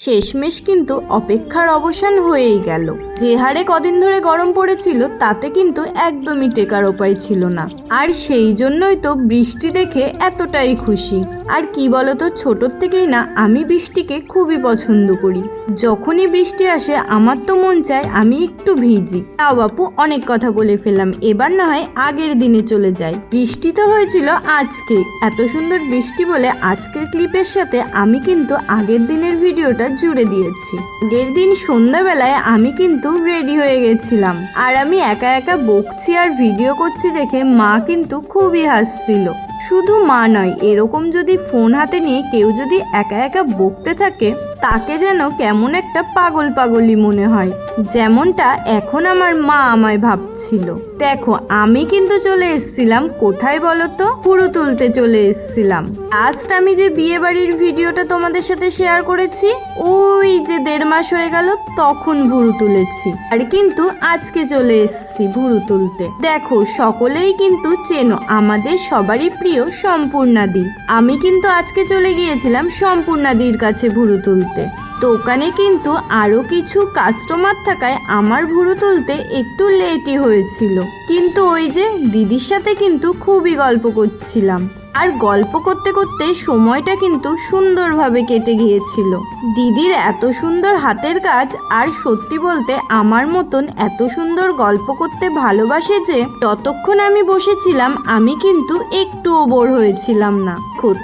শেষমেশ কিন্তু অপেক্ষার অবসান হয়েই গেল। যে হারে কদিন ধরে গরম পড়েছিল তাতে কিন্তু একদমই টেকার উপায় ছিল না। আর সেই জন্যই তো বৃষ্টি দেখে এতটাই খুশি। আর কি বলতো, ছোটোর থেকেই না আমি বৃষ্টিকে খুবই পছন্দ করি। যখনই বৃষ্টি আসে আমার তো মন চায় আমি একটু ভিজি। তাও বাপু অনেক কথা বলে ফেললাম, এবার না হয় আগের দিনে চলে যাই। বৃষ্টি তো হয়েছিল আজকে, এত সুন্দর বৃষ্টি বলে আজকের ক্লিপের সাথে আমি কিন্তু আগের দিনের ভিডিওটা জুড়ে দিয়েছি। আগের দিন সন্ধ্যাবেলায় আমি কিন্তু রেডি হয়ে গেছিলাম, আর আমি একা একা বকছি আর ভিডিও করছি দেখে মা কিন্তু খুবই হাসছিল। শুধু মা নয়, এরকম যদি ফোন হাতে নিয়ে কেউ যদি একা একা বকতে থাকে তাকে যেন কেমন একটা পাগল পাগলই মনে হয়, যেমনটা এখন আমার মা আমায় ভাবছিল। দেখো আমি কিন্তু চলে এসেছিলাম কোথায় বলো তো, ভুরু তুলতে চলে এসেছিলাম। লাস্ট আমি যে বিয়ে বাড়ির ভিডিওটা তোমাদের সাথে শেয়ার করেছি, ওই যে 1.5 মাস হয়ে গেল তখন ভুরু তুলেছি। আর কিন্তু আজকে চলে এসেছি ভুরু তুলতে। দেখো সকলেই কিন্তু চেনো আমাদের সবারই প্রিয় সম্পূর্ণাদি। আমি কিন্তু আজকে চলে গিয়েছিলাম সম্পূর্ণাদির কাছে ভুরু তুলতে। দোকানে কিন্তু আরও কিছু কাস্টমার থাকায় আমার ভুরু তুলতে একটু লেটই হয়েছিল। কিন্তু ওই যে দিদির সাথে কিন্তু খুবই গল্প করছিলাম, আর গল্প করতে করতে সময়টা কিন্তু সুন্দরভাবে কেটে গিয়েছিল। দিদির এত সুন্দর হাতের কাজ, আর সত্যি বলতে আমার মতন এত সুন্দর গল্প করতে ভালোবাসে যে ততক্ষণ আমি বসেছিলাম আমি কিন্তু একটুও বোর হয়েছিলাম না।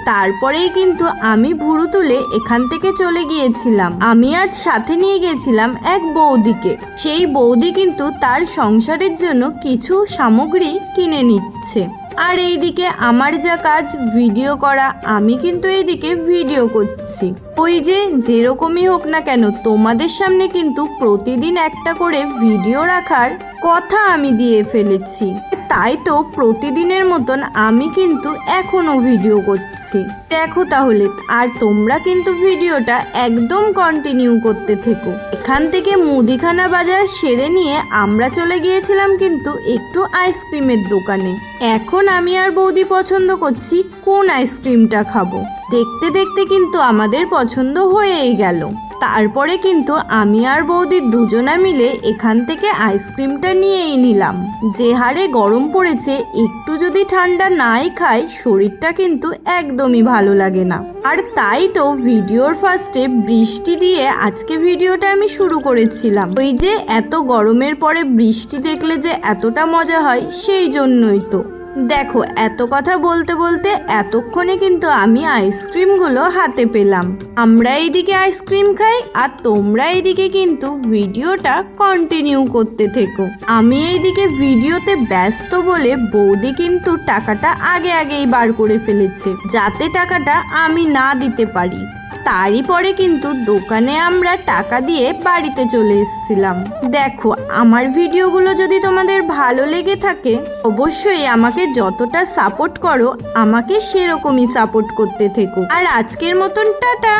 তারপরেই কিন্তু আমি ভুরু তুলে এখান থেকে চলে গিয়েছিলাম। আমি আজ সাথে নিয়ে গেছিলাম এক বৌদিকে। সেই বৌদি কিন্তু তার সংসারের জন্য কিছু সামগ্রী কিনে নিচ্ছে। আর এইদিকে আমার যা কাজ ভিডিও করা, আমি কিন্তু এইদিকে ভিডিও করছি। ওই যে যেরকমই হোক না কেন তোমাদের সামনে কিন্তু প্রতিদিন একটা করে ভিডিও রাখার কথা আমি দিয়ে ফেলেছি, তাই তো প্রতিদিনের মতন আমি কিন্তু এখনো ভিডিও করছি। দেখো তাহলে, আর তোমরা কিন্তু ভিডিওটা একদম কন্টিনিউ করতে থেকো। এখান থেকে মুদিখানা বাজার সেরে নিয়ে আমরা চলে গিয়েছিলাম কিন্তু একটু আইসক্রিমের দোকানে। এখন আমি আর বৌদি পছন্দ করছি কোন আইসক্রিমটা খাবো। দেখতে দেখতে কিন্তু আমাদের পছন্দ হয়েই গেল। তারপরে কিন্তু আমি আর বৌদি দুজনা মিলে এখান থেকে আইসক্রিমটা নিয়েই নিলাম। যে হারে গরম পড়েছে, একটু যদি ঠান্ডা নাই খাই শরীরটা কিন্তু একদমই ভালো লাগে না। আর তাই তো ভিডিওর ফার্স্টে বৃষ্টি দিয়ে আজকে ভিডিওটা আমি শুরু করেছিলাম। ওই যে এত গরমের পরে বৃষ্টি দেখলে যে এতটা মজা হয় সেই জন্যই তো। দেখো এত কথা বলতে বলতে এতক্ষণে কিন্তু আমি আইসক্রিমগুলো হাতে পেলাম। আমরা এইদিকে আইসক্রিম খাই আর তোমরা এইদিকে কিন্তু ভিডিওটা কন্টিনিউ করতে থেকো। আমি এইদিকে ভিডিওতে ব্যস্ত বলে বৌদি কিন্তু টাকাটা আগেই বার করে ফেলেছে, যাতে টাকাটা আমি না দিতে পারি। তারই পরে কিন্তু দোকানে আমরা টাকা দিয়ে বাড়িতে চলে এসেছিলাম। দেখো আমার ভিডিওগুলো যদি তোমাদের ভালো লেগে থাকে অবশ্যই আমাকে যতটা সাপোর্ট করো আমাকে সেরকমই সাপোর্ট করতে থেকো। আর আজকের মতন টাটা।